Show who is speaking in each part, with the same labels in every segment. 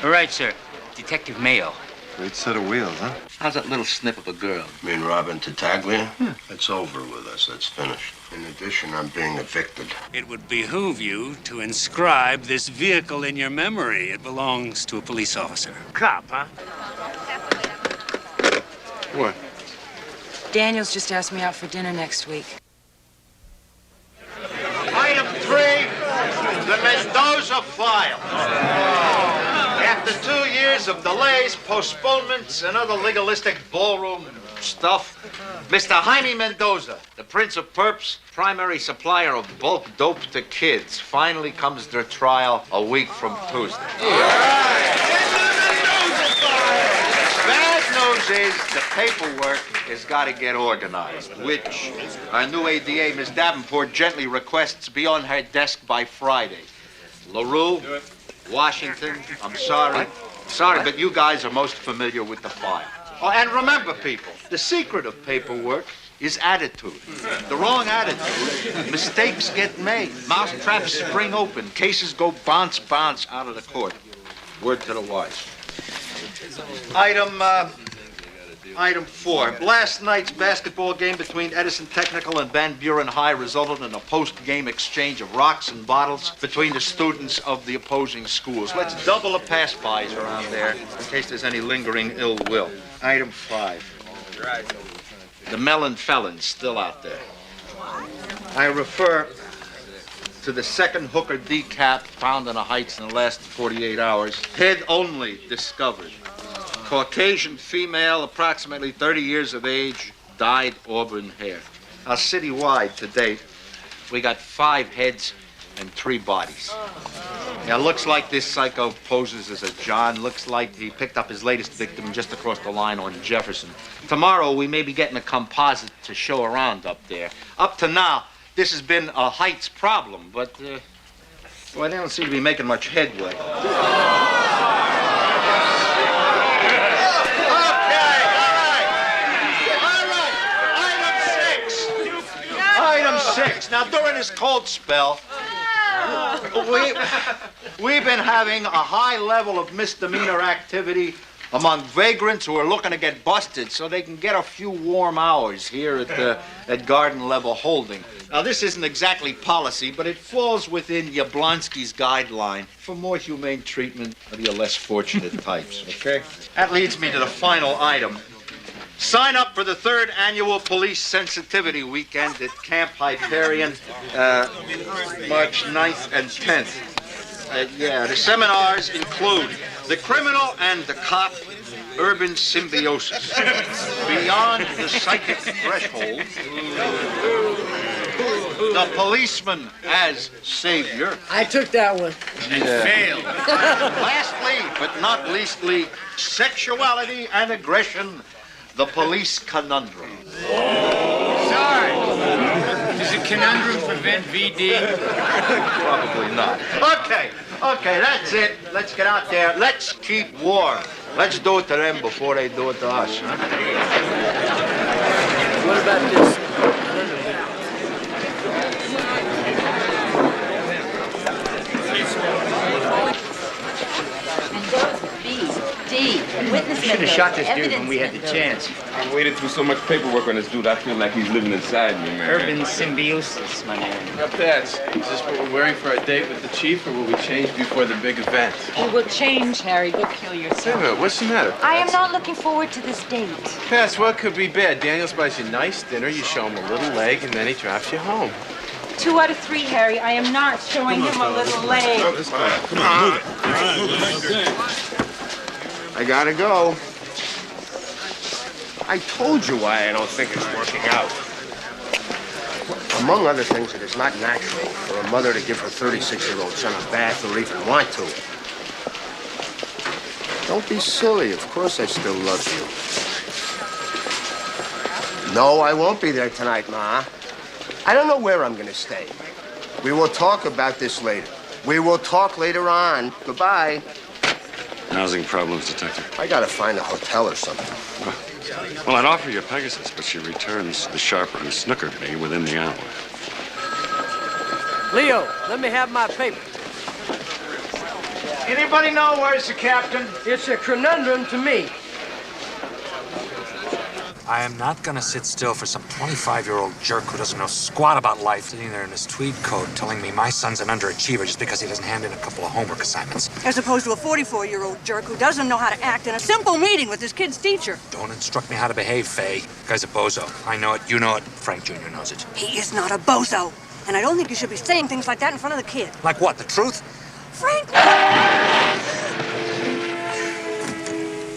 Speaker 1: All right, sir. Detective Mayo.
Speaker 2: Great set of wheels, huh?
Speaker 3: How's that little snip of a girl?
Speaker 4: You mean Robin Tartaglia? Yeah. It's over with us. That's finished. In addition, I'm being evicted.
Speaker 5: It would behoove you to inscribe this vehicle in your memory. It belongs to a police officer.
Speaker 1: Cop, huh?
Speaker 2: What?
Speaker 6: Daniel's just asked me out for dinner next week.
Speaker 7: Item 3, the Mendoza file. After 2 years of delays, postponements, and other legalistic ballroom stuff, Mr. Jaime Mendoza, the Prince of Perps, primary supplier of bulk dope to kids, finally comes to trial a week from Tuesday. Bad news is the paperwork has got to get organized, which our new ADA, Ms. Davenport, gently requests be on her desk by Friday. LaRue, Washington, I'm sorry. Sorry, but you guys are most familiar with the file. Oh, and remember, people, the secret of paperwork is attitude. The wrong attitude, mistakes get made, mousetraps spring open, cases go bounce out of the court. Word to the wise. Item 4. Last night's basketball game between Edison Technical and Van Buren High resulted in a post-game exchange of rocks and bottles between the students of the opposing schools. Let's double the pass-bys around there in case there's any lingering ill will. Item 5. The melon felon's still out there. I refer to the second hooker decap found in the Heights in the last 48 hours. Head only discovered. Caucasian female, approximately 30 years of age, dyed auburn hair. Now, citywide to date, we got 5 heads and 3 bodies. Now, looks like this psycho poses as a John. Looks like he picked up his latest victim just across the line on Jefferson. Tomorrow, we may be getting a composite to show around up there. Up to now, this has been a Heights problem, but, well, they don't seem to be making much headway. Item 6. Now, during this cold spell, we've been having a high level of misdemeanor activity among vagrants who are looking to get busted so they can get a few warm hours here at Garden Level Holding. Now, this isn't exactly policy, but it falls within Yablonsky's guideline for more humane treatment of your less fortunate types, okay? That leads me to the final item. Sign up for the 3rd annual Police Sensitivity Weekend at Camp Hyperion, March 9th and 10th. The seminars include The Criminal and the Cop, Urban Symbiosis, Beyond the Psychic Threshold, The Policeman as Savior.
Speaker 8: I took that one.
Speaker 5: And failed.
Speaker 7: Lastly, but not leastly, Sexuality and Aggression, The Police Conundrum.
Speaker 1: Sorry. Does a conundrum prevent VD?
Speaker 7: Probably not. Okay, that's it. Let's get out there. Let's keep warm. Let's do it to them before they do it to us, huh?
Speaker 8: What about this?
Speaker 1: We should have shot this dude when we had the chance.
Speaker 9: I waded through so much paperwork on this dude, I feel like he's living inside me, man.
Speaker 1: Urban Symbiosis, my man.
Speaker 10: Now, Pats, is this what we're wearing for our date with the chief, or will we change before the big event?
Speaker 6: We will change, Harry. Go kill yourself.
Speaker 10: Wait a minute, what's the matter?
Speaker 6: I am not looking forward to this date.
Speaker 10: Pats, what could be bad? Daniels buys you a nice dinner, you show him a little leg, and then he drops you home.
Speaker 6: 2 out of 3, Harry. I am not showing him a little leg.
Speaker 9: Come on, move it.
Speaker 2: I gotta go. I told you why I don't think it's working out. Among other things, it is not natural for a mother to give her 36-year-old son a bath or even want to. Don't be silly. Of course I still love you. No, I won't be there tonight, Ma. I don't know where I'm gonna stay. We will talk about this later. We will talk later on. Goodbye.
Speaker 11: Housing problems, Detective.
Speaker 2: I gotta find a hotel or something.
Speaker 11: Well, I'd offer you Pegasus, but she returns the Sharper and Snooker to me within the hour.
Speaker 8: Leo, let me have my paper.
Speaker 7: Anybody know where's the captain?
Speaker 8: It's a conundrum to me.
Speaker 12: I am not gonna sit still for some 25-year-old jerk who doesn't know squat about life sitting there in his tweed coat telling me my son's an underachiever just because he doesn't hand in a couple of homework assignments.
Speaker 13: As opposed to a 44-year-old jerk who doesn't know how to act in a simple meeting with his kid's teacher.
Speaker 12: Don't instruct me how to behave, Faye. Guy's a bozo. I know it, you know it, Frank Jr. knows it.
Speaker 13: He is not a bozo. And I don't think you should be saying things like that in front of the kid.
Speaker 12: Like what, the truth?
Speaker 13: Frank!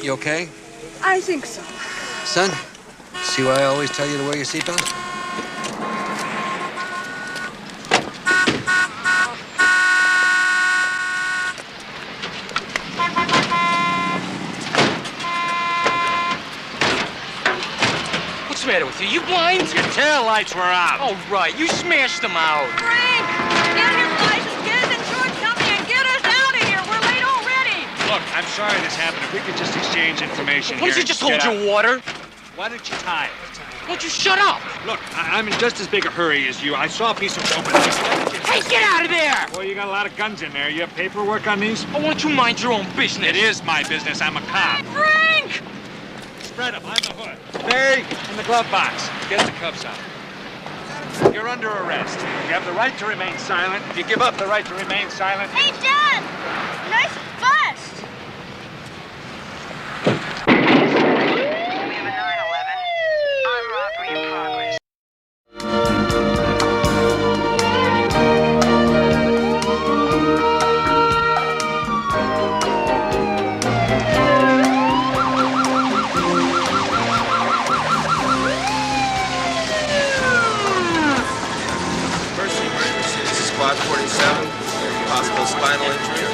Speaker 12: You okay?
Speaker 13: I think so.
Speaker 12: Son, see why I always tell you to wear your seatbelt?
Speaker 1: What's the matter with you? You blind? Your tail lights were out. Oh, right. You smashed them out.
Speaker 13: Frank! Get his license, get his insurance company, and get us out of here. We're late already.
Speaker 11: Look, I'm sorry this happened. If we could just exchange information
Speaker 1: What,
Speaker 11: here.
Speaker 1: did you just hold your water?
Speaker 11: Why don't you tie it?
Speaker 1: Won't you shut up?
Speaker 11: Look, I'm in just as big a hurry as you. I saw a piece of rope.
Speaker 1: Hey, get out of there!
Speaker 11: Well, you got a lot of guns in there. You have paperwork on these?
Speaker 1: Oh, won't you mind your own business?
Speaker 11: It is my business. I'm a cop.
Speaker 13: Frank!
Speaker 11: Spread them on the hood. Hey, in the glove box. Get the cuffs out. You're under arrest. You have the right to remain silent. If you give up the right to remain silent...
Speaker 13: Hey, Dad! Nice bust!
Speaker 14: We have a 911. Armed robbery in progress.
Speaker 10: Squad 47, possible spinal injury.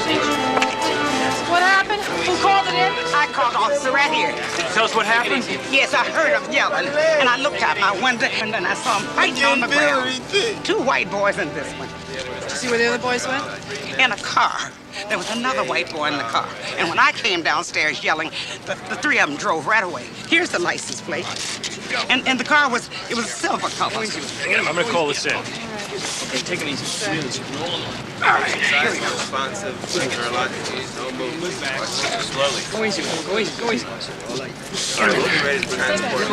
Speaker 6: What happened? Who called it in?
Speaker 14: I called officer right here.
Speaker 11: Tell us what happened.
Speaker 14: Yes, I heard him yelling, and I looked out my window, and then I saw him fighting on the ground. Two white boys and this one.
Speaker 6: Did you see where the other boys went?
Speaker 14: In a car. There was another white boy in the car. And when I came downstairs yelling, the three of them drove right away. Here's the license plate. And the car was a silver color.
Speaker 11: I'm going to call this in.
Speaker 10: Take it easy. All right, here we go. Responsive, neurological, no movement. Slowly.
Speaker 8: Go easy, go easy, go easy.
Speaker 10: All right, we'll be ready to transport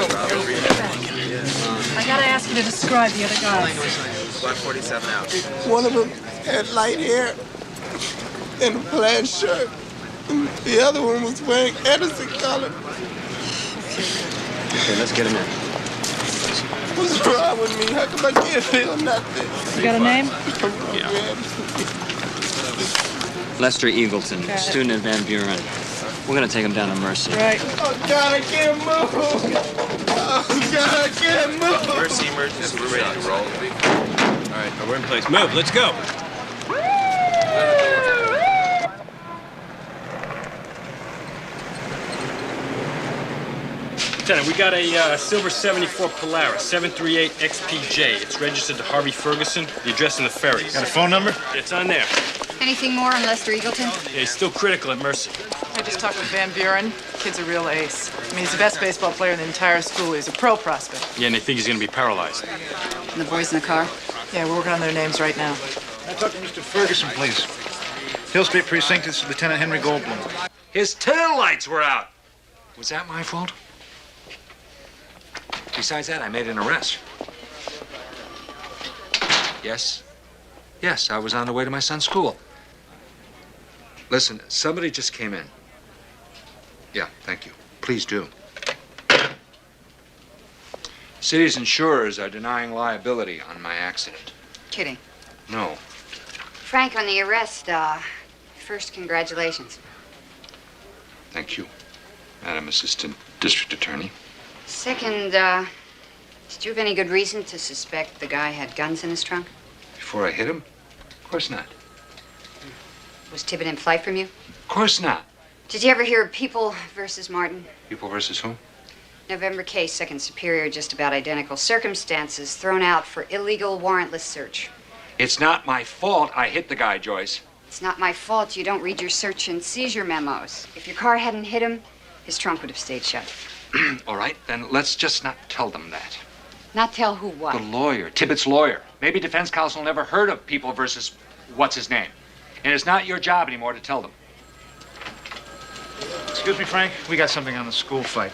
Speaker 6: I gotta ask you to describe the other guys.
Speaker 10: Squad 47 out.
Speaker 15: One of them had light hair and a plaid shirt. And the other one was wearing Edison color.
Speaker 10: Okay, let's get him in.
Speaker 15: What's wrong with me? How come I can't feel nothing?
Speaker 6: You got a name?
Speaker 16: Lester Eagleton, student at Van Buren. We're gonna take him down to Mercy.
Speaker 6: Right.
Speaker 15: Oh, God, I can't move. Oh, God, I can't move.
Speaker 10: Mercy emergency, we're ready to roll. All right, we're in place. Move, let's go.
Speaker 17: Lieutenant, we got a silver 74 Polaris, 738 XPJ. It's registered to Harvey Ferguson. The address in the ferries.
Speaker 7: Got a phone number?
Speaker 17: It's on there.
Speaker 6: Anything more on Lester Eagleton?
Speaker 17: Yeah, he's still critical at Mercy.
Speaker 18: I just talked with Van Buren. Kid's a real ace. I mean, he's the best baseball player in the entire school. He's a pro prospect.
Speaker 17: Yeah, and they think he's gonna be paralyzed.
Speaker 18: And the boys in the car? Yeah, we're working on their names right now.
Speaker 7: Can I talk to Mr. Ferguson, please? Hill Street Precinct, this is Lieutenant Henry Goldblum.
Speaker 12: His taillights were out. Was that my fault? Besides that, I made an arrest. Yes. Yes, I was on the way to my son's school. Listen, somebody just came in. Yeah, thank you. Please do. City's insurers are denying liability on my accident.
Speaker 14: Kidding.
Speaker 12: No.
Speaker 19: Frank, on the arrest, first, congratulations.
Speaker 12: Thank you, Madam Assistant District Attorney.
Speaker 19: Second, did you have any good reason to suspect the guy had guns in his trunk?
Speaker 12: Before I hit him? Of course not.
Speaker 19: Was Tibbet in flight from you?
Speaker 12: Of course not.
Speaker 19: Did you ever hear of People versus Martin?
Speaker 12: People versus whom?
Speaker 19: November case, second superior, just about identical circumstances, thrown out for illegal warrantless search.
Speaker 12: It's not my fault I hit the guy, Joyce.
Speaker 19: It's not my fault you don't read your search and seizure memos. If your car hadn't hit him, his trunk would have stayed shut.
Speaker 12: All right, then let's just not tell them that.
Speaker 19: Not tell who what?
Speaker 12: The lawyer, Tibbet's lawyer. Maybe defense counsel never heard of People versus what's his name. And it's not your job anymore to tell them.
Speaker 7: Excuse me, Frank. We got something on the school fight.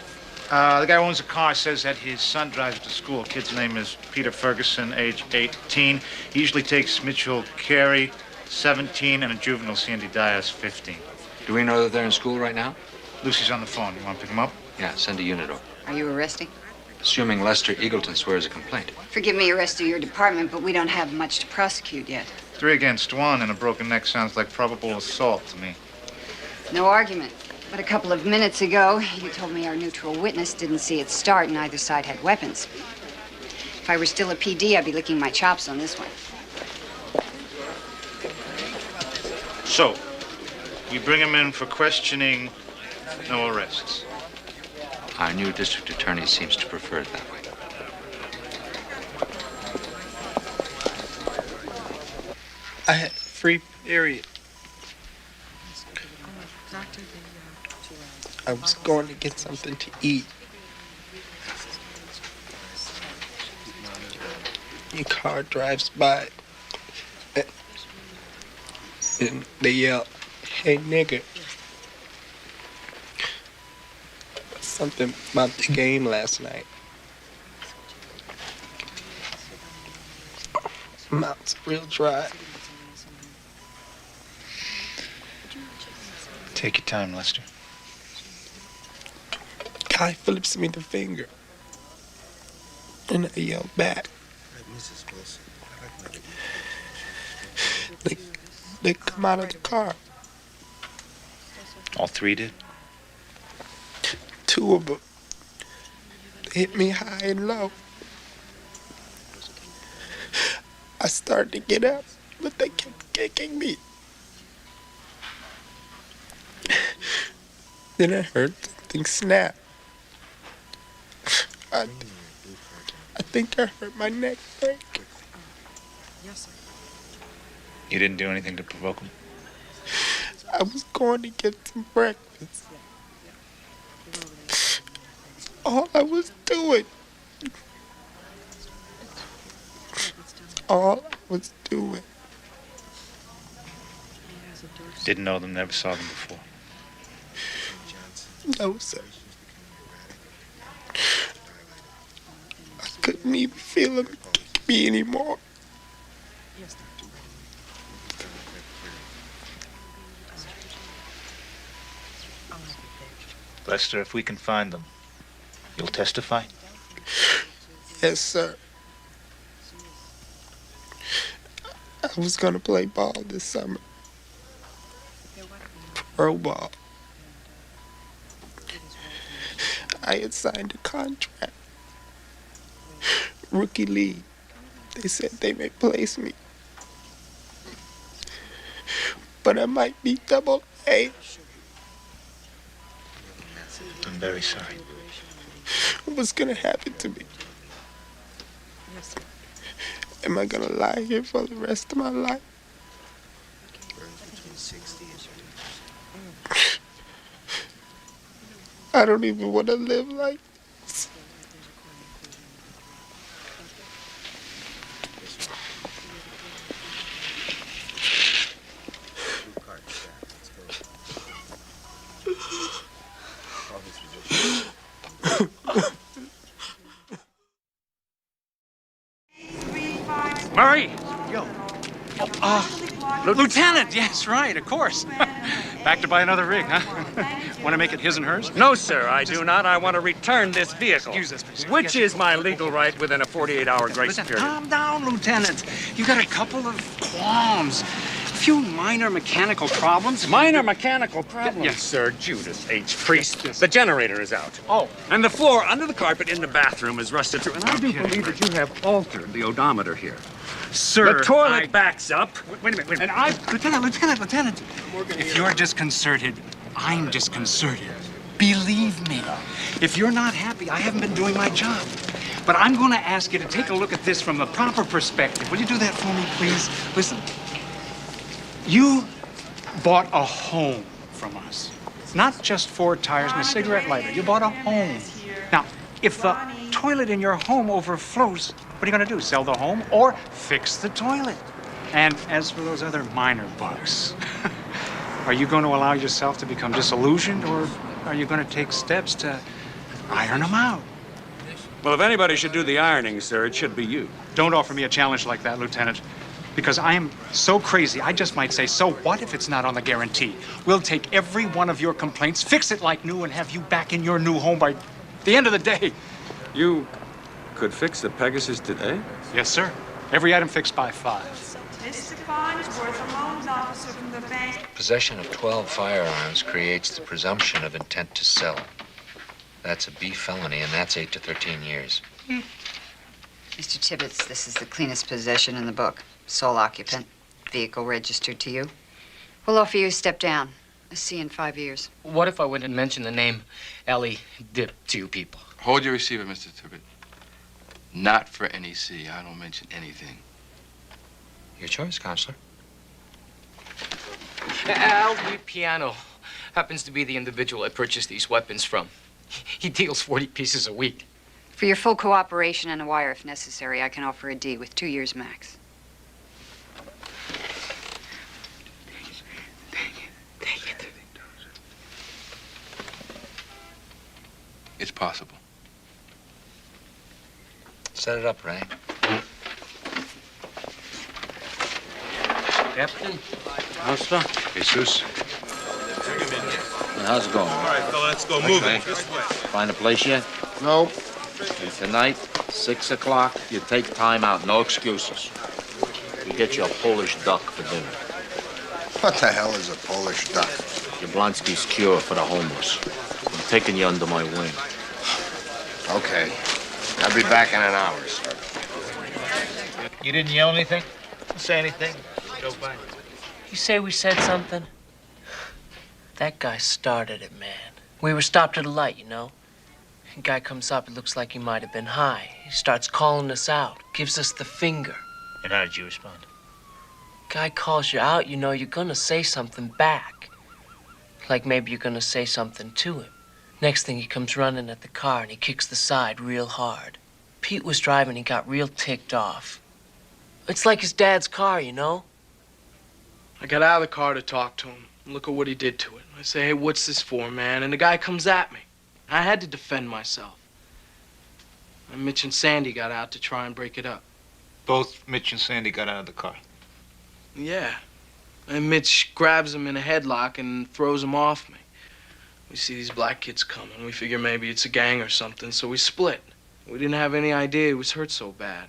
Speaker 7: The guy who owns the car says that his son drives to school. Kid's name is Peter Ferguson, age 18. He usually takes Mitchell Carey, 17, and a juvenile Sandy Dyers, 15.
Speaker 12: Do we know that they're in school right now?
Speaker 7: Lucy's on the phone. You want to pick him up?
Speaker 12: Yeah, send a unit over.
Speaker 19: Are you arresting?
Speaker 12: Assuming Lester Eagleton swears a complaint.
Speaker 19: Forgive me, arrest of your department, but we don't have much to prosecute yet.
Speaker 7: 3 against 1 and a broken neck sounds like probable assault to me.
Speaker 19: No argument. But a couple of minutes ago, you told me our neutral witness didn't see it start and either side had weapons. If I were still a PD, I'd be licking my chops on this one.
Speaker 7: So, we bring him in for questioning, no arrests.
Speaker 12: Our new district attorney seems to prefer it that way.
Speaker 15: I had free period. I was going to get something to eat. Your car drives by and they yell, "Hey, nigger." Something about the game last night. Mouth's real dry.
Speaker 7: Take your time, Lester.
Speaker 15: Guy flips me the finger. And I yell back. They come out of the car.
Speaker 7: All 3 did?
Speaker 15: 2 of them. They hit me high and low. I started to get up, but they kept kicking me. Then I heard something snap. I think I hurt my neck break.
Speaker 7: You didn't do anything to provoke him?
Speaker 15: I was going to get some breakfast. All I was doing. All I was doing.
Speaker 7: Didn't know them, never saw them before.
Speaker 15: No, sir. I couldn't even feel them kick me anymore.
Speaker 7: Lester, if we can find them, you'll testify?
Speaker 15: Yes, sir. I was gonna play ball this summer. Pro ball. I had signed a contract. Rookie league. They said they may place me. But I might be double A.
Speaker 7: I'm very sorry.
Speaker 15: What's gonna happen to me? Am I gonna lie here for the rest of my life? I don't even want to live like this.
Speaker 11: Murray! Yo. Lieutenant, yes, right, of course. Back to buy another rig, huh? Want to make it his and hers?
Speaker 1: No, sir, I do not. I want to return this vehicle.
Speaker 11: Excuse us, please.
Speaker 1: Which is my legal right within a 48-hour grace
Speaker 11: Listen,
Speaker 1: period.
Speaker 11: calm down, Lieutenant. You got a couple of qualms. A few minor mechanical problems.
Speaker 1: Minor mechanical problems,
Speaker 11: Yes.
Speaker 1: sir. Judas H. Priest. The generator is out.
Speaker 11: Oh.
Speaker 1: And the floor under the carpet in the bathroom is rusted through. And I do believe that you have altered the odometer here.
Speaker 11: Sir,
Speaker 1: the toilet backs up.
Speaker 11: Wait a minute. And Lieutenant. If you're disconcerted, I'm disconcerted. Believe me. If you're not happy, I haven't been doing my job. But I'm going to ask you to take a look at this from the proper perspective. Will you do that for me, please? Listen. You bought a home from us. Not just 4 tires and a cigarette lighter. You bought a home. Now, if the toilet in your home overflows, what are you going to do? Sell the home or fix the toilet? And as for those other minor bugs, Are you going to allow yourself to become disillusioned, or are you going to take steps to iron them out?
Speaker 5: Well, if anybody should do the ironing, sir, it should be you.
Speaker 11: Don't offer me a challenge like that, Lieutenant, because I am so crazy, I just might say, so what if it's not on the guarantee? We'll take every one of your complaints, fix it like new, and have you back in your new home by the end of the day.
Speaker 5: You could fix the Pegasus today?
Speaker 11: Yes, sir. Every item fixed by 5.
Speaker 13: Testifying is worth a loans officer from the bank.
Speaker 12: Possession of 12 firearms creates the presumption of intent to sell. That's a B felony, and that's 8 to 13 years.
Speaker 19: Mr. Tibbetts, this is the cleanest possession in the book. Sole occupant, vehicle registered to you. We'll offer you a step down. A C in 5 years.
Speaker 8: What if I went and mentioned the name Ellie Dip to you people?
Speaker 10: Hold your receiver, Mr. Tibbet. Not for any C. I don't mention anything.
Speaker 12: Your choice, Counselor.
Speaker 8: Al Piano happens to be the individual I purchased these weapons from. He deals 40 pieces a week.
Speaker 19: For your full cooperation and a wire if necessary, I can offer a D with 2 years max.
Speaker 10: It's possible.
Speaker 12: Set it up, Ray.
Speaker 8: Captain, Counselor.
Speaker 3: Jesus.
Speaker 20: How's it going?
Speaker 3: All right, fella, let's go. Move it. This way.
Speaker 20: Find a place yet?
Speaker 2: Nope.
Speaker 20: Tonight, 6 o'clock, you take time out, no excuses. You get your Polish duck for dinner.
Speaker 4: What the hell is a Polish duck?
Speaker 20: Jablonski's cure for the homeless. I'm taking you under my wing.
Speaker 2: Okay. I'll be back in an hour, sir.
Speaker 7: You didn't yell anything? Say anything?
Speaker 8: You say we said something? That guy started it, man. We were stopped at a light, you know. A guy comes up, it looks like he might have been high. He starts calling us out, gives us the finger.
Speaker 7: And how did you respond?
Speaker 8: Guy calls you out, you know you're gonna say something back. Like maybe you're gonna say something to him. Next thing, he comes running at the car and he kicks the side real hard. Pete was driving, he got real ticked off. It's like his dad's car, you know?
Speaker 21: I got out of the car to talk to him. Look at what he did to it. I say, hey, what's this for, man? And the guy comes at me. I had to defend myself. And Mitch and Sandy got out to try and break it up.
Speaker 7: Both Mitch and Sandy got out of the car.
Speaker 21: Yeah. And Mitch grabs him in a headlock and throws him off me. We see these black kids coming. We figure maybe it's a gang or something, so we split. We didn't have any idea he was hurt so bad.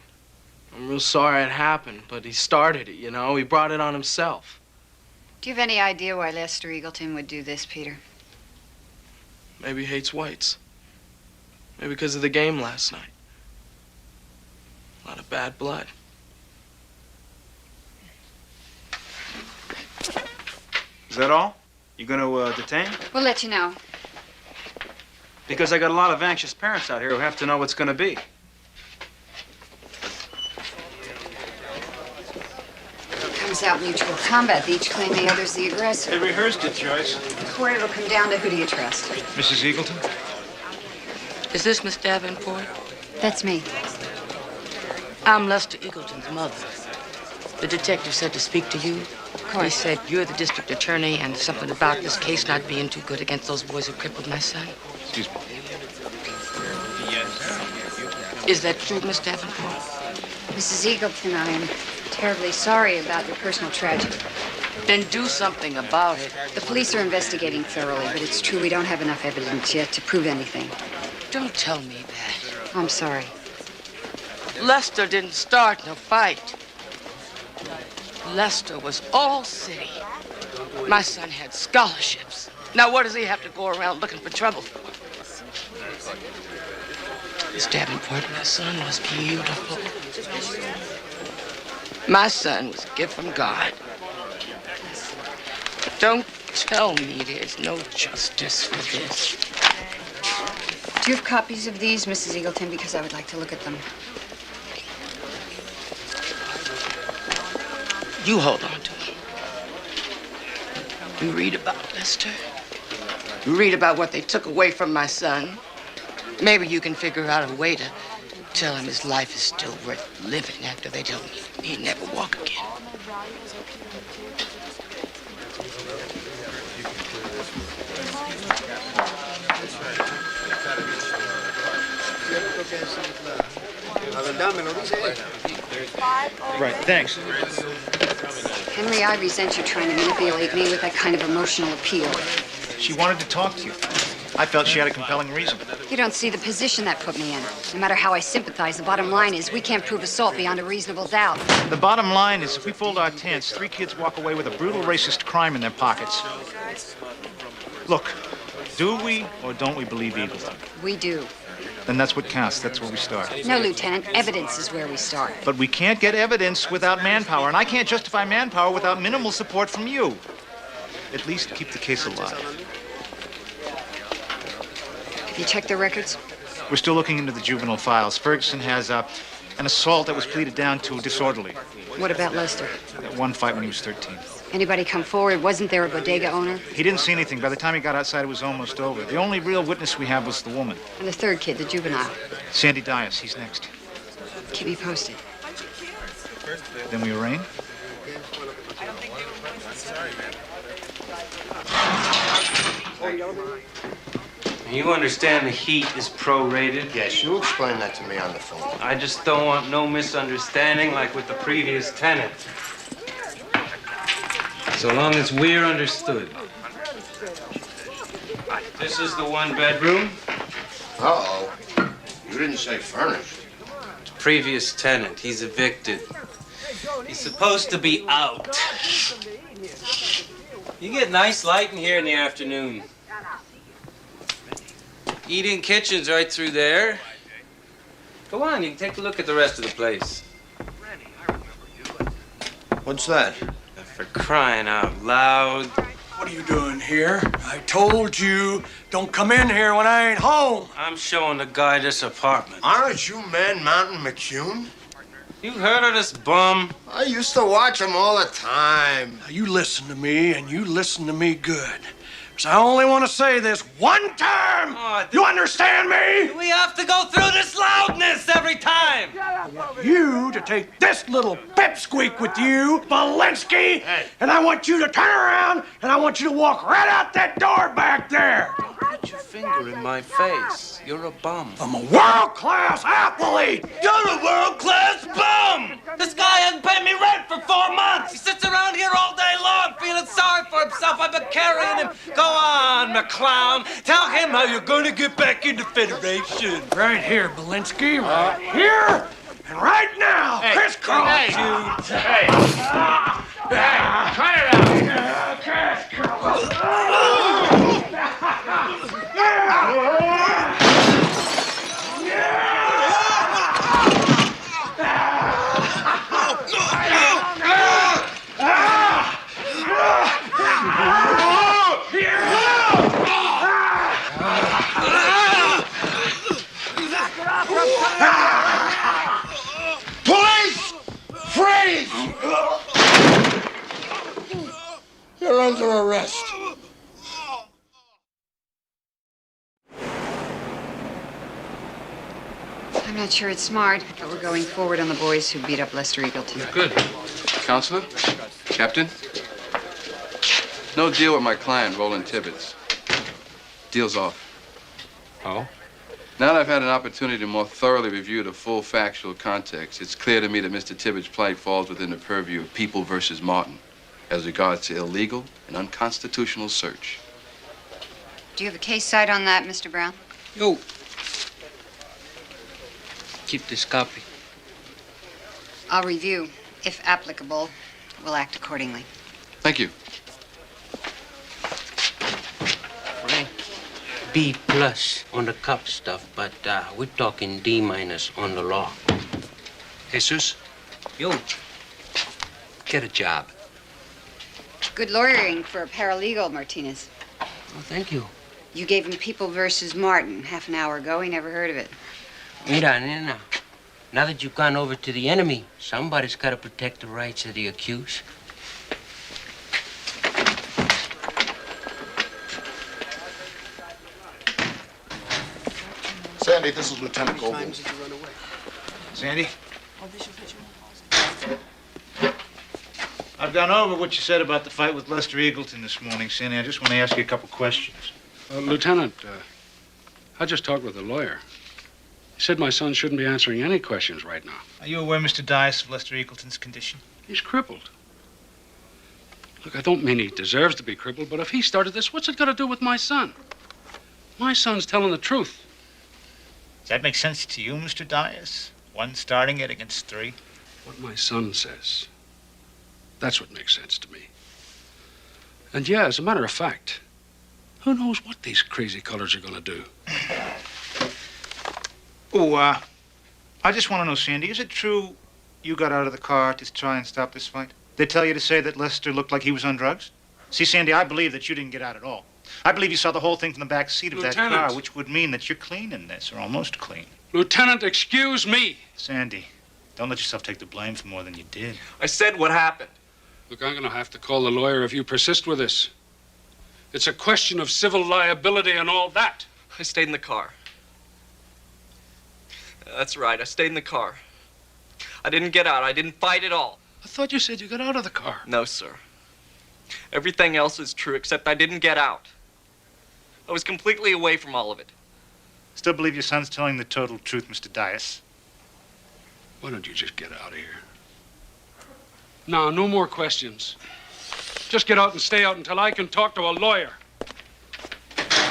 Speaker 21: I'm real sorry it happened, but he started it, you know? He brought it on himself.
Speaker 19: Do you have any idea why Lester Eagleton would do this, Peter?
Speaker 21: Maybe he hates whites. Maybe because of the game last night. A lot of bad blood.
Speaker 22: Is that all? You gonna detain?
Speaker 19: We'll let you know.
Speaker 22: Because I got a lot of anxious parents out here who have to know what's gonna be.
Speaker 19: Comes out mutual combat. They each claim the other's the aggressor.
Speaker 22: They rehearsed it, Joyce.
Speaker 19: Corey, it'll come down to who do you trust?
Speaker 22: Mrs. Eagleton?
Speaker 8: Is this Miss Davenport?
Speaker 19: That's me.
Speaker 8: I'm Lester Eagleton's mother. The detective said to speak to you. He said you're the district attorney and something about this case not being too good against those boys who crippled my son.
Speaker 22: Excuse me.
Speaker 8: Is that true, Miss Davenport?
Speaker 19: Mrs. Eagleton, I am terribly sorry about your personal tragedy.
Speaker 8: Then do something about it.
Speaker 19: The police are investigating thoroughly, but it's true we don't have enough evidence yet to prove anything.
Speaker 8: Don't tell me that.
Speaker 19: I'm sorry.
Speaker 8: Lester didn't start no fight. Lester was all city. My son had scholarships. Now what does he have to go around looking for trouble for? Miss Davenport, my son was beautiful. My son was a gift from God. But don't tell me there's no justice for this.
Speaker 19: Do you have copies of these, Mrs. Eagleton? Because I would like to look at them.
Speaker 8: You hold on to them. You read about Lester. You read about what they took away from my son. Maybe you can figure out a way to tell him his life is still worth living after they tell me he'd never walk again.
Speaker 7: Right, thanks.
Speaker 19: Henry, I resent you trying to manipulate me with that kind of emotional appeal.
Speaker 7: She wanted to talk to you. I felt she had a compelling reason.
Speaker 19: You don't see the position that put me in. No matter how I sympathize, the bottom line is we can't prove assault beyond a reasonable doubt.
Speaker 7: The bottom line is if we fold our tents, 3 kids walk away with a brutal racist crime in their pockets. Look, do we or don't we believe Eagleton?
Speaker 19: We do.
Speaker 7: Then that's what counts. That's where we start.
Speaker 19: No, Lieutenant. Evidence is where we start.
Speaker 7: But we can't get evidence without manpower, and I can't justify manpower without minimal support from you. At least keep the case alive.
Speaker 19: Have you checked their records?
Speaker 7: We're still looking into the juvenile files. Ferguson has an assault that was pleaded down to disorderly.
Speaker 19: What about Lester?
Speaker 7: That one fight when he was 13.
Speaker 19: Anybody come forward? Wasn't there a bodega owner?
Speaker 7: He didn't see anything. By the time he got outside, it was almost over. The only real witness we have was the woman.
Speaker 19: And the third kid, the juvenile.
Speaker 7: Sandy Dias. He's next.
Speaker 19: Keep me posted.
Speaker 7: Then we arraign?
Speaker 5: You understand the heat is prorated?
Speaker 2: Yes, you explained that to me on the phone.
Speaker 5: I just don't want no misunderstanding like with the previous tenant. So long as we're understood. This is the 1-bedroom.
Speaker 4: Uh-oh. You didn't say furnished.
Speaker 5: Previous tenant, he's evicted. He's supposed to be out. You get nice light in here in the afternoon. Eat-in kitchen's right through there. Go on, you can take a look at the rest of the place.
Speaker 4: What's that?
Speaker 5: For crying out loud.
Speaker 9: What are you doing here? I told you, don't come in here when I ain't home.
Speaker 5: I'm showing the guy this apartment.
Speaker 4: Aren't you Man Mountain McCune?
Speaker 5: You heard of this bum?
Speaker 4: I used to watch him all the time.
Speaker 9: Now, you listen to me, and you listen to me good. Because I only want to say this one time. You understand me?
Speaker 5: We have to go through this loudness every time.
Speaker 9: I want you to take this little pipsqueak with you, Walensky, and I want you to turn around, and I want you to walk right out that door back there.
Speaker 5: Put your finger in my face. You're a bum.
Speaker 9: I'm a world-class athlete.
Speaker 5: You're a world-class bum! This guy hasn't paid me rent for 4 months. He sits around here all day long feeling sorry for himself. I've been carrying him. Go on, McClown. Tell him how you're going to get back in the Federation.
Speaker 9: Right here, Walensky. Right here and right now. Crisscross.
Speaker 5: Hey.
Speaker 9: Hey.
Speaker 5: Cut it out.
Speaker 9: Crisscross.
Speaker 4: Police! Freeze! You're under arrest.
Speaker 19: I'm not sure it's smart, but we're going forward on the boys who beat up Lester Eagleton.
Speaker 16: Good. Counselor? Captain? No deal with my client, Roland Tibbetts. Deal's off.
Speaker 12: Oh?
Speaker 16: Now that I've had an opportunity to more thoroughly review the full factual context, it's clear to me that Mr. Tibbetts' plight falls within the purview of People versus Martin as regards to illegal and unconstitutional search.
Speaker 19: Do you have a case cite on that, Mr. Brown?
Speaker 5: Yo. Keep this copy.
Speaker 19: I'll review. If applicable, we'll act accordingly.
Speaker 16: Thank you.
Speaker 5: Rank B+ on the cop stuff, but we're talking D- on the law.
Speaker 12: Jesus?
Speaker 5: Yo.
Speaker 12: Get a job.
Speaker 19: Good lawyering for a paralegal, Martinez.
Speaker 5: Oh, thank you.
Speaker 19: You gave him People versus Martin half an hour ago. He never heard of it.
Speaker 5: Mira, nena. Now that you've gone over to the enemy, somebody's got to protect the rights of the accused.
Speaker 23: Sandy, this is Lieutenant Goble.
Speaker 7: Sandy? I've gone over what you said about the fight with Lester Eagleton this morning, Sandy. I just want to ask you a couple questions.
Speaker 6: Lieutenant, I just talked with the lawyer. He said my son shouldn't be answering any questions right now.
Speaker 7: Are you aware, Mr. Dias, of Lester Eagleton's condition?
Speaker 6: He's crippled. Look, I don't mean he deserves to be crippled, but if he started this, what's it got to do with my son? My son's telling the truth.
Speaker 7: Does that make sense to you, Mr. Dias? One starting it against three?
Speaker 6: What my son says, that's what makes sense to me. And yeah, as a matter of fact, who knows what these crazy colors are going to do?
Speaker 7: Oh, I just want to know, Sandy, is it true you got out of the car to try and stop this fight? They tell you to say that Lester looked like he was on drugs? See, Sandy, I believe that you didn't get out at all. I believe you saw the whole thing from the back seat of that car, which would mean that you're clean in this, or almost clean.
Speaker 6: Lieutenant, excuse me.
Speaker 7: Sandy, don't let yourself take the blame for more than you did.
Speaker 21: I said what happened.
Speaker 6: Look, I'm going to have to call the lawyer if you persist with this. It's a question of civil liability and all that.
Speaker 21: I stayed in the car. That's right, I stayed in the car. I didn't get out. I didn't fight at all.
Speaker 6: I thought you said you got out of the car.
Speaker 21: No, sir. Everything else is true, except I didn't get out. I was completely away from all of it.
Speaker 7: Still believe your son's telling the total truth, Mr. Dias?
Speaker 6: Why don't you just get out of here? No more questions. Just get out and stay out until I can talk to a lawyer.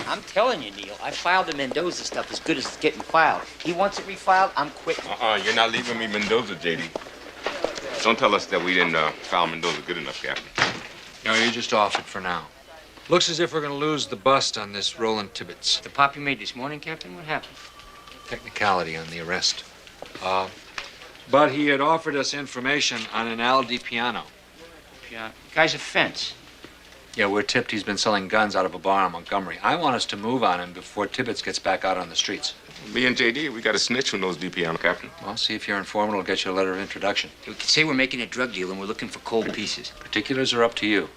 Speaker 17: I'm telling you, Neil, I filed the Mendoza stuff as good as it's getting filed. He wants it refiled, I'm quitting.
Speaker 18: You're not leaving me Mendoza, J.D. Don't tell us that we didn't file Mendoza good enough, Captain.
Speaker 12: No, you're just off it for now. Looks as if we're going to lose the bust on this Roland Tibbets.
Speaker 17: The pop you made this morning, Captain, what happened?
Speaker 12: Technicality on the arrest. But he had offered us information on an Al DiPiano.
Speaker 17: Guy's a fence.
Speaker 12: Yeah, we're tipped he's been selling guns out of a bar in Montgomery. I want us to move on him before Tibbets gets back out on the streets.
Speaker 18: Me and J.D., we got a snitch who knows DiPiano, Captain.
Speaker 12: Well, see if your informant will get you a letter of introduction.
Speaker 17: We could say we're making a drug deal and we're looking for cold pieces.
Speaker 12: Particulars are up to you.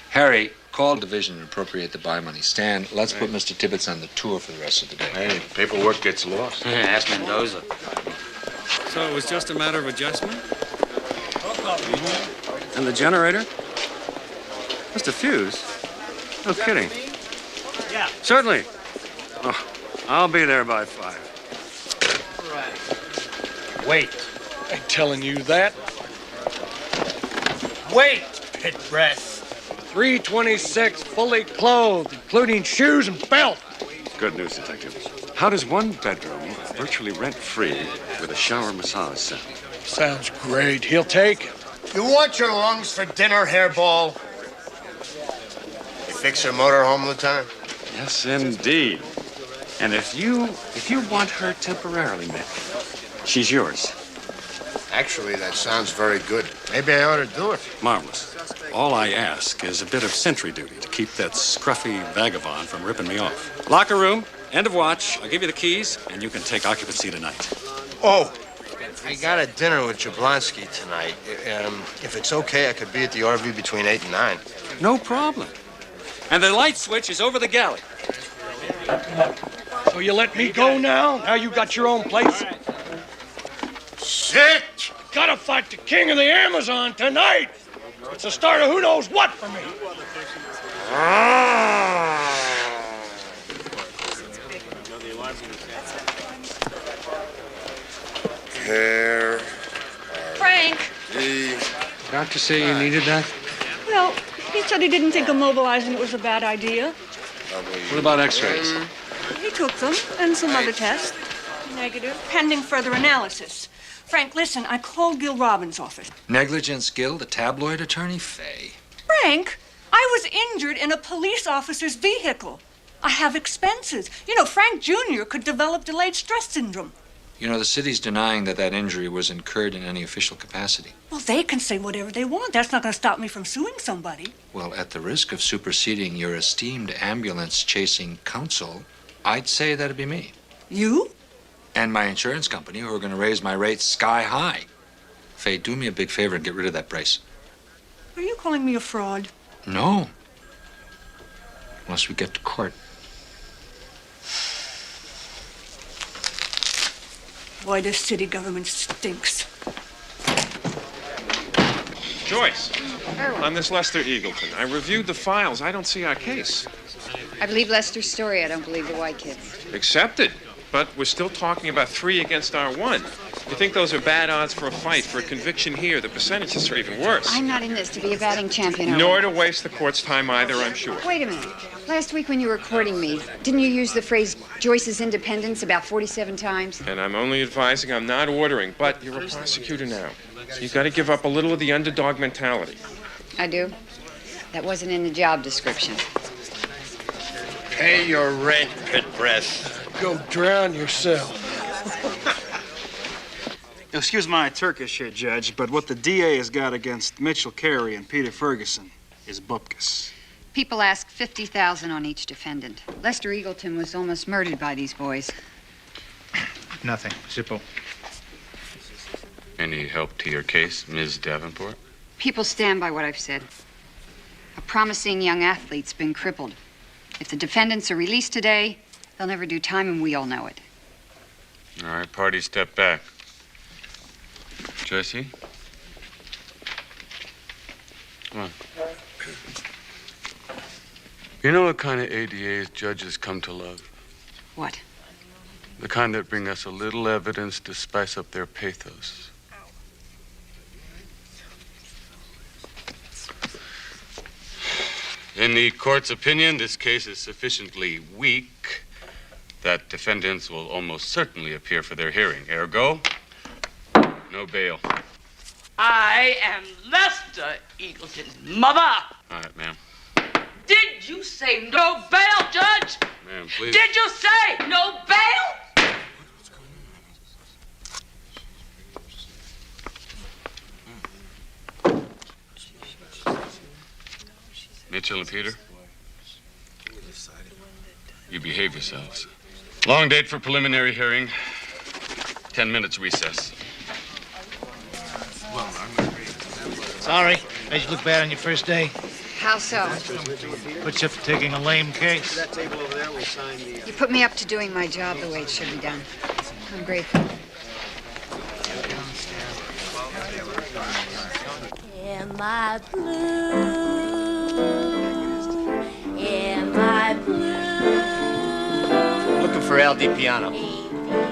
Speaker 12: Harry, call division and appropriate the buy money. Stan, let's put Mr. Tibbets on the tour for the rest of the day.
Speaker 18: Hey, paperwork gets lost.
Speaker 17: Ask Mendoza.
Speaker 10: So it was just a matter of adjustment? And the generator? Just a fuse? No kidding.
Speaker 9: Yeah.
Speaker 10: Certainly. Oh, I'll be there by 5.
Speaker 9: Wait. I'm telling you that. Wait, pit breath. 326 fully clothed, including shoes and belt.
Speaker 10: Good news, Detective. How does one bedroom, virtually rent-free, with a shower massage sound?
Speaker 9: Sounds great. He'll take it.
Speaker 2: You want your lungs for dinner, hairball? You fix her motorhome, Lieutenant?
Speaker 10: Yes, indeed. And if you want her temporarily, Nick, she's yours.
Speaker 2: Actually, that sounds very good. Maybe I ought to do it.
Speaker 10: Marvelous. All I ask is a bit of sentry duty to keep that scruffy vagabond from ripping me off. Locker room, end of watch. I'll give you the keys, and you can take occupancy tonight.
Speaker 2: Oh, I got a dinner with Jablonski tonight. If it's okay, I could be at the RV between 8 and 9.
Speaker 10: No problem. And the light switch is over the galley.
Speaker 9: So you let me go now? Now you got your own place?
Speaker 2: Sit!
Speaker 9: Gotta fight the king of the Amazon tonight! It's the start of who knows what for me.
Speaker 2: Here.
Speaker 13: Frank.
Speaker 12: Doctor say you needed that?
Speaker 13: Well, he said he didn't think immobilizing it was a bad idea.
Speaker 12: What about x-rays?
Speaker 13: He took them and some other tests. Negative, pending further analysis. Frank, listen, I called Gil Robbins' office.
Speaker 12: Negligence Gill, the tabloid attorney? Fay.
Speaker 13: Frank, I was injured in a police officer's vehicle. I have expenses. You know, Frank Jr. could develop delayed stress syndrome.
Speaker 12: You know, the city's denying that injury was incurred in any official capacity.
Speaker 13: Well, they can say whatever they want. That's not going to stop me from suing somebody.
Speaker 12: Well, at the risk of superseding your esteemed ambulance-chasing counsel, I'd say that'd be me.
Speaker 13: You?
Speaker 12: And my insurance company, who are going to raise my rates sky high. Faye, do me a big favor and get rid of that brace.
Speaker 13: Are you calling me a fraud?
Speaker 12: No. Unless we get to court.
Speaker 13: Boy, this city government stinks.
Speaker 1: Joyce, on this Lester Eagleton, I reviewed the files. I don't see our case.
Speaker 19: I believe Lester's story. I don't believe the white kids.
Speaker 1: Accepted. But we're still talking about 3 against our 1. You think those are bad odds for a fight? For a conviction here, the percentages are even worse.
Speaker 19: I'm not in this to be a batting champion.
Speaker 1: Nor to waste the court's time either, I'm sure.
Speaker 19: Wait a minute. Last week when you were courting me, didn't you use the phrase Joyce's independence about 47 times?
Speaker 1: And I'm only advising, I'm not ordering, but you're a prosecutor now. So you've got to give up a little of the underdog mentality.
Speaker 19: I do. That wasn't in the job description.
Speaker 14: Pay your rent, pit breath.
Speaker 9: Go drown yourself.
Speaker 22: Excuse my Turkish here, Judge, but what the DA has got against Mitchell Carey and Peter Ferguson is bupkis.
Speaker 19: People ask $50,000 on each defendant. Lester Eagleton was almost murdered by these boys.
Speaker 11: Nothing. Zippo.
Speaker 10: Any help to your case, Ms. Davenport?
Speaker 19: People stand by what I've said. A promising young athlete's been crippled. If the defendants are released today, they'll never do time, and we all know it.
Speaker 10: All right, party, step back. Jesse? Come on. You know what kind of ADAs judges come to love?
Speaker 19: What?
Speaker 10: The kind that bring us a little evidence to spice up their pathos. In the court's opinion, this case is sufficiently weak that defendants will almost certainly appear for their hearing. Ergo, no bail.
Speaker 15: I am Lester Eagleton's mother.
Speaker 10: All right, ma'am.
Speaker 15: Did you say no bail, Judge?
Speaker 10: Ma'am, please.
Speaker 15: Did you say no bail?
Speaker 10: Mitchell and Peter, you behave yourselves. Long date for preliminary hearing. 10 minutes recess.
Speaker 11: Sorry, made you look bad on your first day.
Speaker 19: How so?
Speaker 11: Put you up for taking a lame case.
Speaker 19: You put me up to doing my job the way it should be done. I'm grateful.
Speaker 24: Am I blue? Am I blue?
Speaker 2: Looking for Al Piano.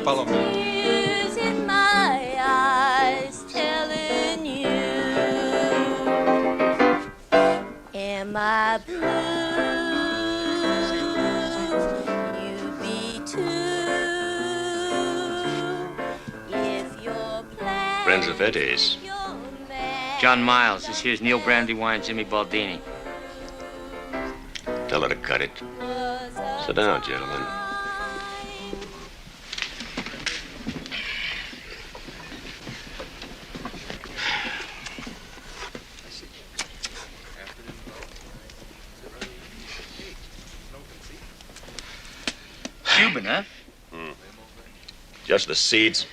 Speaker 2: Follow me.
Speaker 24: Tears in my eyes telling you. Am I blue? You be too. If you're playing.
Speaker 25: Friends of Eddie's.
Speaker 17: John Miles, this here's Neil Brandywine, Jimmy Baldini.
Speaker 25: Tell her to cut it. Sit down, gentlemen.
Speaker 17: Cuban, huh?
Speaker 25: Just the seeds.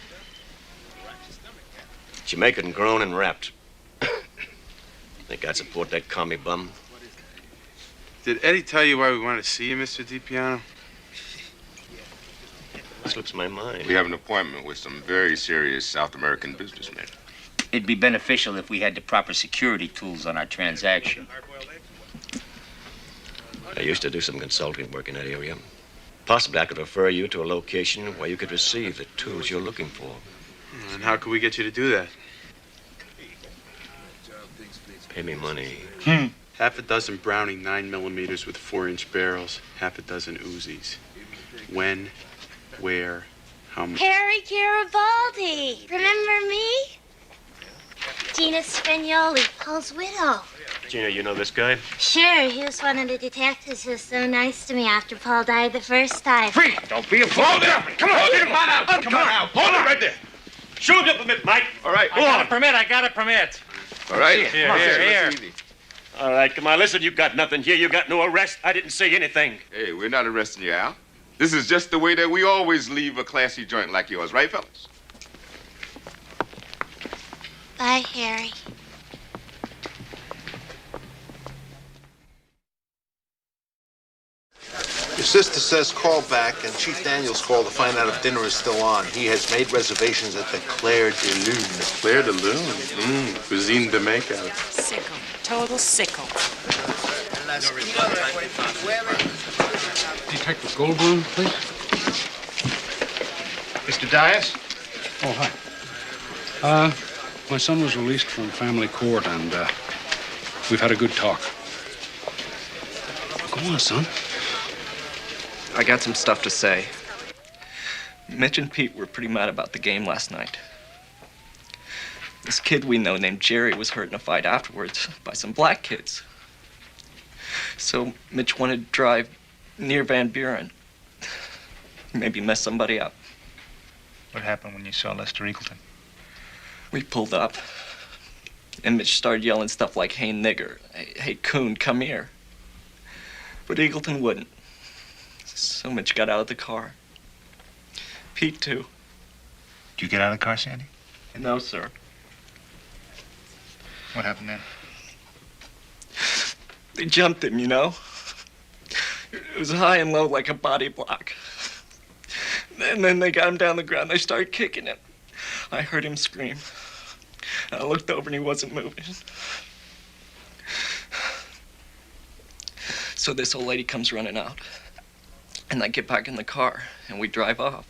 Speaker 25: Jamaican grown and wrapped. Think I'd support that commie bum?
Speaker 16: Did Eddie tell you why we wanted to see you, Mr. DiPiano?
Speaker 25: Slips my mind.
Speaker 18: We have an appointment with some very serious South American businessmen.
Speaker 17: It'd be beneficial if we had the proper security tools on our transaction.
Speaker 25: I used to do some consulting work in that area. Possibly I could refer you to a location where you could receive the tools you're looking for.
Speaker 16: And how could we get you to do that?
Speaker 25: Pay me money.
Speaker 16: Half a dozen Browning 9mm with 4-inch barrels, half a dozen Uzis. When, where, how much?
Speaker 24: Harry Garibaldi. Remember me? Gina Spagnoli, Paul's widow.
Speaker 25: Gina, you know this guy?
Speaker 24: Sure, he was one of the detectives who was so nice to me after Paul died the first time.
Speaker 25: Free! Don't be a fool!
Speaker 18: Hold it up! Come on, get him out! Come on out! Hold it right there! Show him the permit, Mike! All right, go on.
Speaker 17: I got a permit.
Speaker 18: All right.
Speaker 25: Here. All right, come on, listen, you got nothing here. You got no arrest. I didn't say anything.
Speaker 18: Hey, we're not arresting you, Al. This is just the way that we always leave a classy joint like yours, right, fellas?
Speaker 24: Bye, Harry.
Speaker 9: You
Speaker 23: sister says call back, and Chief Daniels called to find out if dinner is still on. He has made reservations at the Claire de Lune.
Speaker 3: Claire de Lune? Cuisine de makeout.
Speaker 4: Sickle. Total sickle.
Speaker 6: Detective Goldblum, please.
Speaker 22: Mr. Dias?
Speaker 6: Oh, hi. My son was released from family court, and we've had a good talk. Go on, son.
Speaker 5: I got some stuff to say. Mitch and Pete were pretty mad about the game last night. This kid we know named Jerry was hurt in a fight afterwards by some black kids. So Mitch wanted to drive near Van Buren. Maybe mess somebody up.
Speaker 22: What happened when you saw Lester Eagleton?
Speaker 5: We pulled up. And Mitch started yelling stuff like, hey, nigger, hey, coon, come here. But Eagleton wouldn't. So Mitch got out of the car. Pete, too.
Speaker 22: Did you get out of the car, Sandy?
Speaker 5: No, sir.
Speaker 22: What happened then?
Speaker 5: They jumped him, you know? It was high and low like a body block. And then they got him down the ground. They started kicking him. I heard him scream. I looked over and he wasn't moving. So this old lady comes running out. And I get back in the car and we drive off.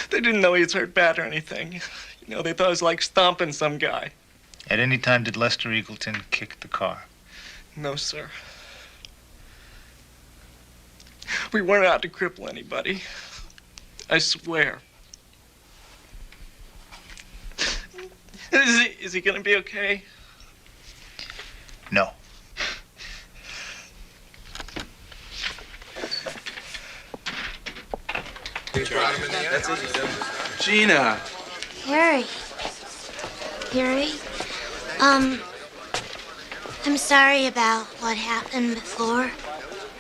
Speaker 5: They didn't know he was hurt bad or anything. You know, they thought it was like stomping some guy.
Speaker 22: At any time did Lester Eagleton kick the car?
Speaker 5: No, sir. We weren't out to cripple anybody. I swear. Is he gonna be okay?
Speaker 22: No.
Speaker 3: Gina.
Speaker 24: Harry. Harry? I'm sorry about what happened before.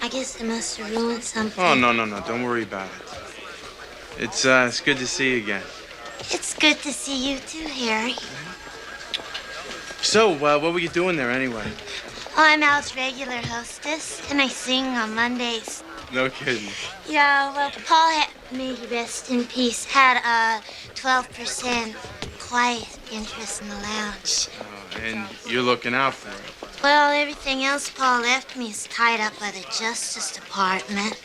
Speaker 24: I guess I must have ruined something.
Speaker 3: Oh, no. Don't worry about it. It's good to see you again.
Speaker 24: It's good to see you too, Harry.
Speaker 3: So, what were you doing there anyway?
Speaker 24: Oh, I'm Al's regular hostess, and I sing on Mondays.
Speaker 3: No kidding.
Speaker 24: Yeah, well, Paul had, may he rest in peace, had a 12% quiet interest in the lounge.
Speaker 3: And you're looking out for it.
Speaker 24: Well, everything else Paul left me is tied up by the Justice Department.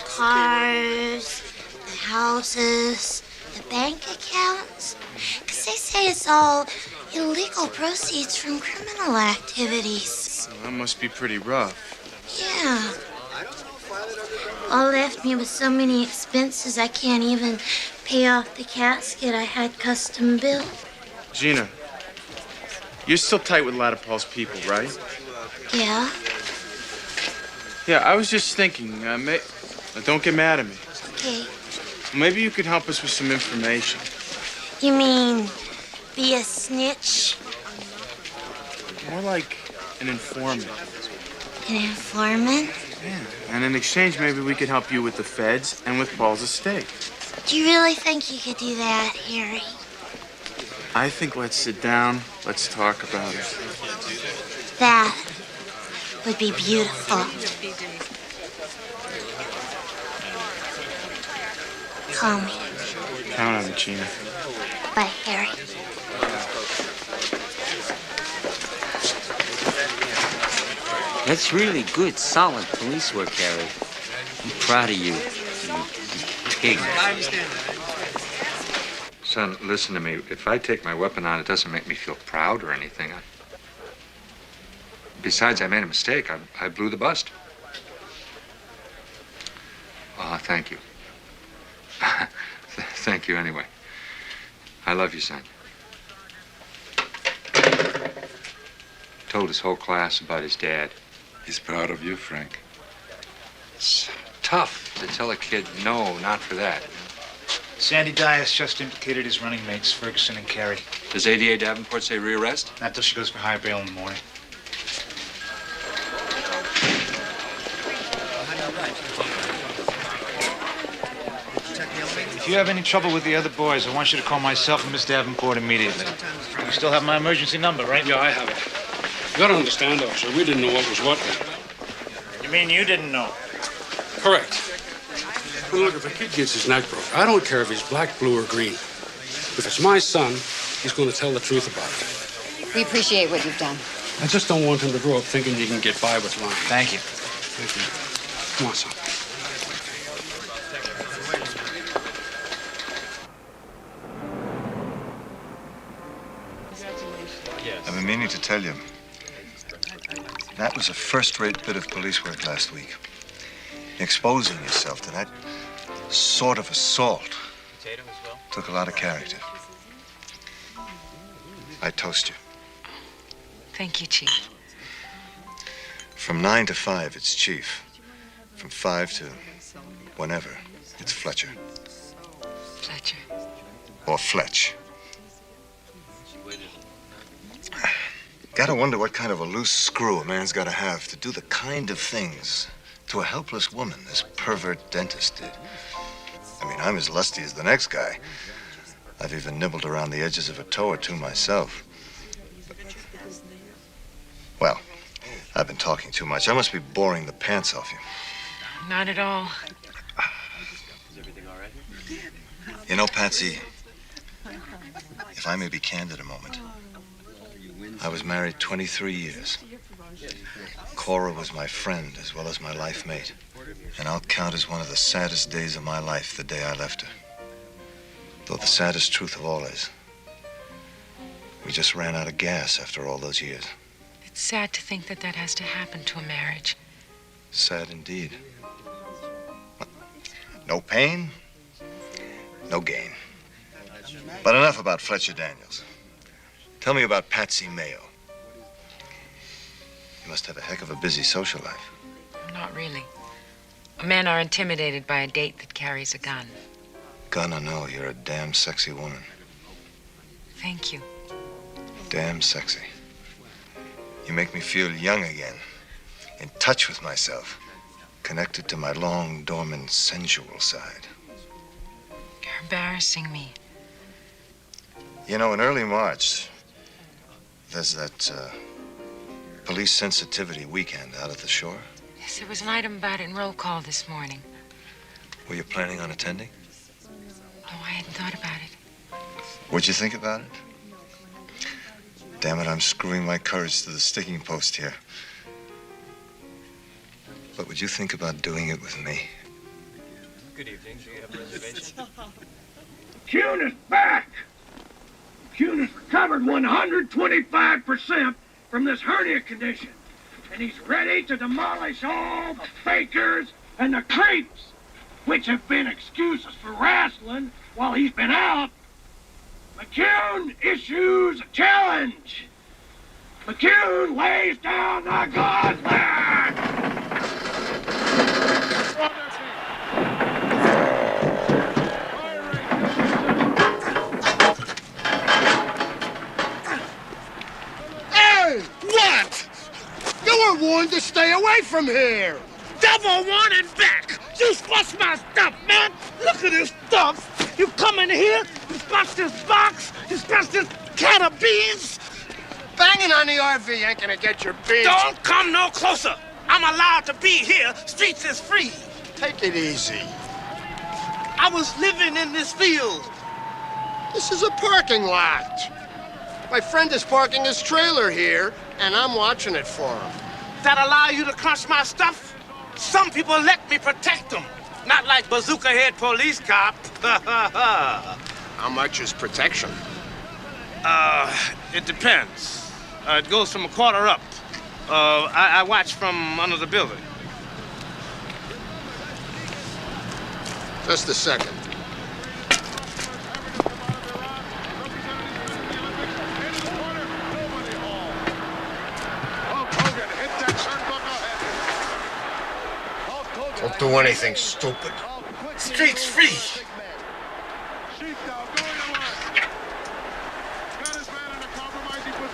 Speaker 24: Cars, the houses, the bank accounts. Because they say it's all illegal proceeds from criminal activities.
Speaker 3: Well, that must be pretty rough.
Speaker 24: Yeah. Paul left me with so many expenses I can't even pay off the casket I had custom built.
Speaker 3: Gina, you're still tight with a lot of Paul's people, right?
Speaker 24: Yeah?
Speaker 3: Yeah, I was just thinking, don't get mad at me.
Speaker 24: Okay.
Speaker 3: Maybe you could help us with some information.
Speaker 24: You mean be a snitch?
Speaker 3: More like an informant.
Speaker 24: An informant?
Speaker 3: Yeah. And in exchange, maybe we could help you with the feds and with Paul's estate.
Speaker 24: Do you really think you could do that, Harry?
Speaker 3: I think let's sit down, let's talk about it.
Speaker 24: That would be beautiful. Call me.
Speaker 3: Count on it, Gina.
Speaker 24: Bye, Harry.
Speaker 17: That's really good, solid police work, Harry. I'm proud of you, you pig.
Speaker 12: Son, listen to me. If I take my weapon on, it doesn't make me feel proud or anything. Besides, I made a mistake. I blew the bust. Thank you. Thank you anyway. I love you, son. Told his whole class about his dad.
Speaker 8: He's proud of you, Frank.
Speaker 12: It's tough to tell a kid no, not for that.
Speaker 22: Sandy Dias just implicated his running mates, Ferguson and Carey.
Speaker 12: Does ADA Davenport say rearrest?
Speaker 22: Not till she goes for high bail in the morning. If you have any trouble with the other boys, I want you to call myself and Miss Davenport immediately. You still have my emergency number, right?
Speaker 6: Yeah, I have it. You gotta understand, officer, we didn't know what was what.
Speaker 11: mean you didn't know?
Speaker 6: Correct. Well, look, if a kid gets his neck broke, I don't care if he's black, blue, or green. If it's my son, he's going to tell the truth about it.
Speaker 19: We appreciate what you've done.
Speaker 6: I just don't want him to grow up thinking he can get by with lying.
Speaker 11: Thank you.
Speaker 6: Thank you. Come on, son.
Speaker 1: I've been meaning to tell you. That was a first-rate bit of police work last week. Exposing yourself to that sort of assault took a lot of character. I toast you.
Speaker 4: Thank you, Chief.
Speaker 1: From 9 to 5, it's Chief. From 5 to whenever, it's Fletcher.
Speaker 4: Fletcher.
Speaker 1: Or Fletch. Gotta wonder what kind of a loose screw a man's gotta have to do the kind of things to a helpless woman this pervert dentist did. I mean, I'm as lusty as the next guy. I've even nibbled around the edges of a toe or two myself. Well, I've been talking too much. I must be boring the pants off you.
Speaker 4: Not at all.
Speaker 1: You know, Patsy, if I may be candid a moment, I was married 23 years. Cora was my friend as well as my life mate. And I'll count as one of the saddest days of my life the day I left her. Though the saddest truth of all is, we just ran out of gas after all those years.
Speaker 4: It's sad to think that that has to happen to a marriage.
Speaker 1: Sad indeed. No pain, no gain. But enough about Fletcher Daniels. Tell me about Patsy Mayo. You must have a heck of a busy social life.
Speaker 4: Not really. Men are intimidated by a date that carries a gun.
Speaker 1: Gun or no, you're a damn sexy woman.
Speaker 4: Thank you.
Speaker 1: Damn sexy. You make me feel young again, in touch with myself, connected to my long, dormant, sensual side.
Speaker 4: You're embarrassing me.
Speaker 1: You know, in early March, there's that police sensitivity weekend out at the shore.
Speaker 4: Yes, there was an item about it in roll call this morning.
Speaker 1: Were you planning on attending?
Speaker 4: Oh, I hadn't thought about it.
Speaker 1: What'd you think about it? Damn it, I'm screwing my courage to the sticking post here. But would you think about doing it with me?
Speaker 7: Good evening. Do you have reservations?
Speaker 9: Kuhn is back! Kuhn has recovered 125% from this hernia condition. And he's ready to demolish all the fakers and the creeps, which have been excuses for wrestling while he's been out. McCune issues a challenge. McCune lays down the gauntlet.
Speaker 2: Hey, what? You were warned to stay away from here.
Speaker 9: Double warning back. You squash my stuff, man. Look at this stuff. You come in here, you squash this box, you squash this can of beans.
Speaker 2: Banging on the RV ain't gonna get your beans.
Speaker 9: Don't come no closer. I'm allowed to be here. Streets is free.
Speaker 2: Take it easy.
Speaker 9: I was living in this field.
Speaker 2: This is a parking lot. My friend is parking his trailer here, and I'm watching it for him.
Speaker 9: That allow you to crush my stuff? Some people let me protect them. Not like bazooka head police cop.
Speaker 2: How much is protection?
Speaker 9: It depends. It goes from a quarter up. I watch from under the building.
Speaker 2: Just a second. Don't do anything stupid.
Speaker 9: Streets free.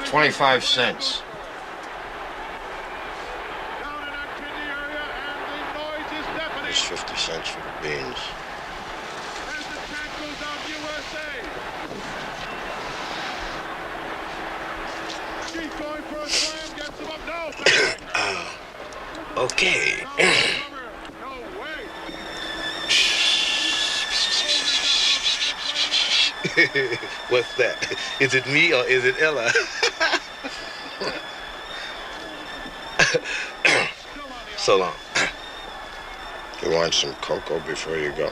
Speaker 2: 25 cents. There's 50 cents for the beans.
Speaker 23: Okay. What's that? Is it me or is it Ella? So long.
Speaker 2: You want some cocoa before you go?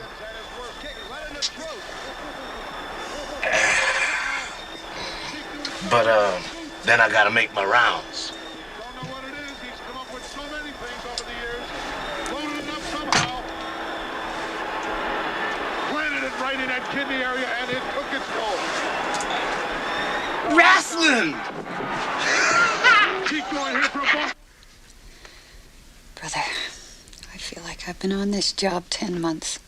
Speaker 23: But, then I gotta make my rounds.
Speaker 9: Planted it right in that kidney area, and it took its toll.
Speaker 23: Wrestling!
Speaker 9: Keep going here for a ball.
Speaker 19: Brother, I feel like I've been on this job 10 months.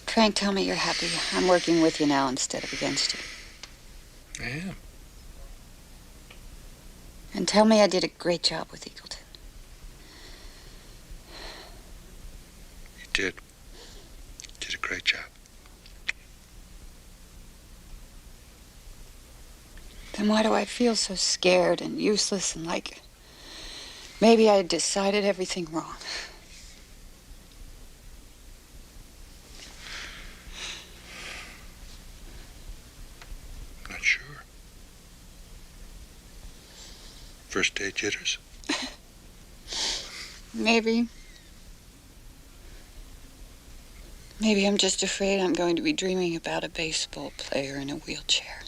Speaker 19: Frank, tell me you're happy. I'm working with you now instead of against you.
Speaker 23: I am.
Speaker 19: And tell me I did a great job with Eagleton.
Speaker 23: You did. Did a great job.
Speaker 19: Then why do I feel so scared and useless and like maybe I decided everything wrong?
Speaker 23: Not sure. First day jitters?
Speaker 19: Maybe. Maybe I'm just afraid I'm going to be dreaming about a baseball player in a wheelchair.